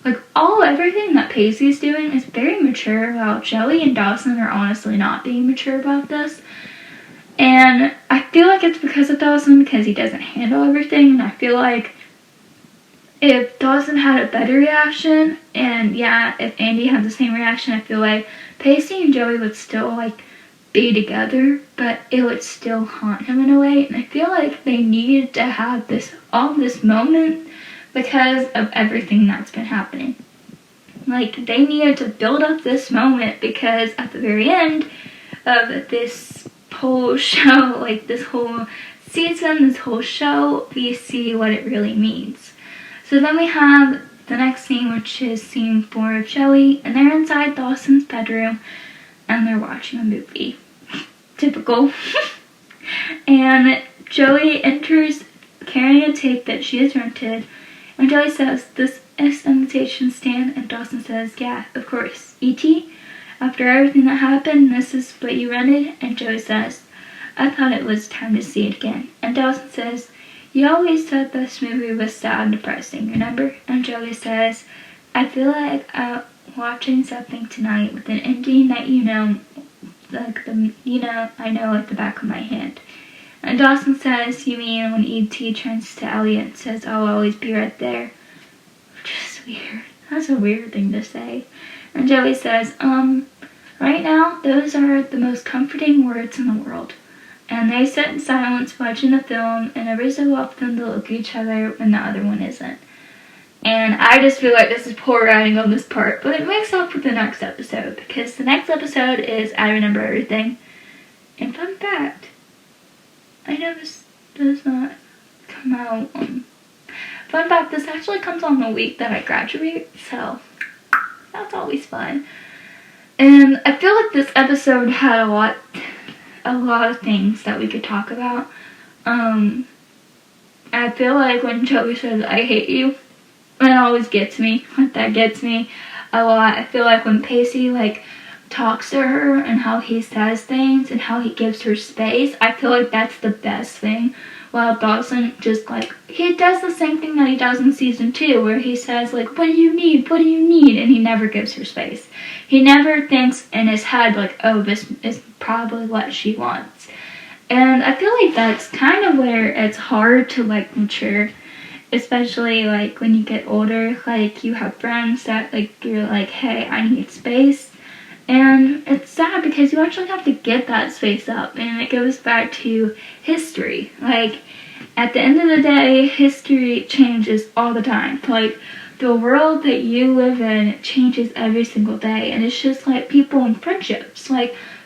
like, everything that Pacey's doing is very mature, while Joey and Dawson are honestly not being mature about this. And I feel like it's because of Dawson, because he doesn't handle everything, and I feel like if Dawson had a better reaction, and yeah, if Andy had the same reaction, I feel like Pacey and Joey would still, like, be together, but it would still haunt him in a way. And I feel like they needed to have this moment because of everything that's been happening. Like, they needed to build up this moment because at the very end of this whole show, like, this whole season, this whole show, we see what it really means. So then we have the next scene, which is scene 4 of Joey, and they're inside Dawson's bedroom and they're watching a movie. Typical. And Joey enters carrying a tape that she has rented, and Joey says, "This is an invitation stand," and Dawson says, "Yeah, of course. E.T., after everything that happened, this is what you rented?" And Joey says, "I thought it was time to see it again." And Dawson says, "You always said this movie was sad and depressing, remember?" And Joey says, "I feel like I'm watching something tonight with an ending that I know like the back of my hand." And Dawson says, "You mean when E.T. turns to Elliot and says, 'I'll always be right there'?" Which is weird. That's a weird thing to say. And Joey says, "Right now, those are the most comforting words in the world." And they sit in silence watching the film, and every so often they'll look at each other when the other one isn't. And I just feel like this is poor writing on this part, but it makes up for the next episode, because the next episode is I Remember Everything. And fun fact, I know this does not come out on... Fun fact, this actually comes on the week that I graduate, so that's always fun. And I feel like this episode had a lot of things that we could talk about. I feel like when Joey says, "I hate you," it always gets me. That gets me a lot. I feel like when Pacey, talks to her and how he says things and how he gives her space, I feel like that's the best thing. While Dawson just, he does the same thing that he does in season 2, where he says, "What do you need? What do you need?" And he never gives her space. He never thinks in his head, "Oh, this is probably what she wants." And I feel like that's kind of where it's hard to, mature. Especially, when you get older, you have friends that, you're "Hey, I need space." And it's sad because you actually have to get that space up, and it goes back to history. At the end of the day, history changes all the time. The world that you live in changes every single day, and it's just people in friendships.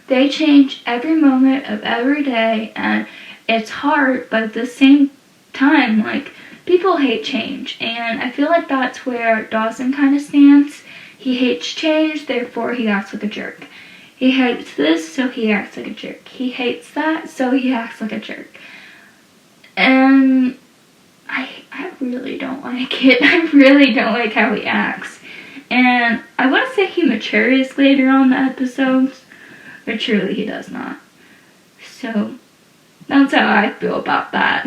They change every moment of every day, and it's hard, but at the same time, people hate change, and I feel like that's where Dawson kind of stands. He hates change, therefore he acts like a jerk. He hates this, so he acts like a jerk. He hates that, so he acts like a jerk. And I really don't like it. I really don't like how he acts. And I want to say he matures later on in the episodes, but truly he does not. So that's how I feel about that.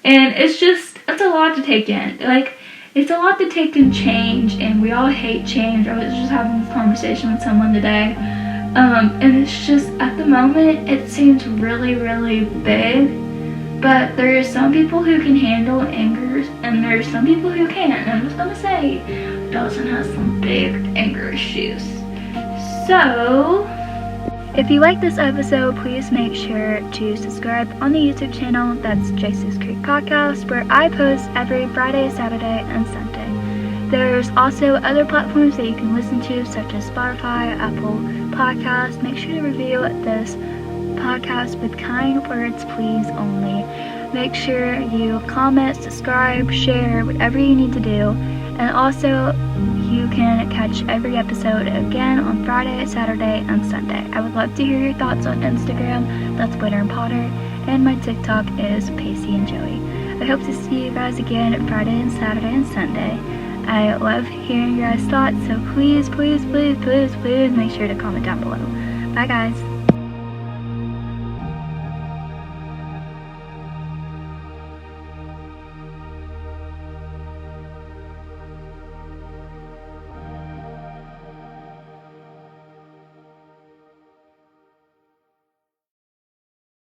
And it's a lot to take in. It's a lot to take in change, and we all hate change. I was just having this conversation with someone today. And it's just, at the moment, it seems really, really big. But there are some people who can handle anger, and there are some people who can't. And I'm just going to say, Dawson has some big anger issues. So, if you like this episode, please make sure to subscribe on the YouTube channel. That's Jacey's Creek Podcast, where I post every Friday, Saturday, and Sunday. There's also other platforms that you can listen to, such as Spotify, Apple Podcasts. Make sure to review this podcast with kind words, please, only. Make sure you comment, subscribe, share, whatever you need to do. And also, you can catch every episode again on Friday, Saturday, and Sunday. I would love to hear your thoughts on Instagram. That's Witter and Potter. And my TikTok is Pacey and Joey. I hope to see you guys again Friday and Saturday and Sunday. I love hearing your guys' thoughts, so please, please, please, please, please make sure to comment down below. Bye, guys.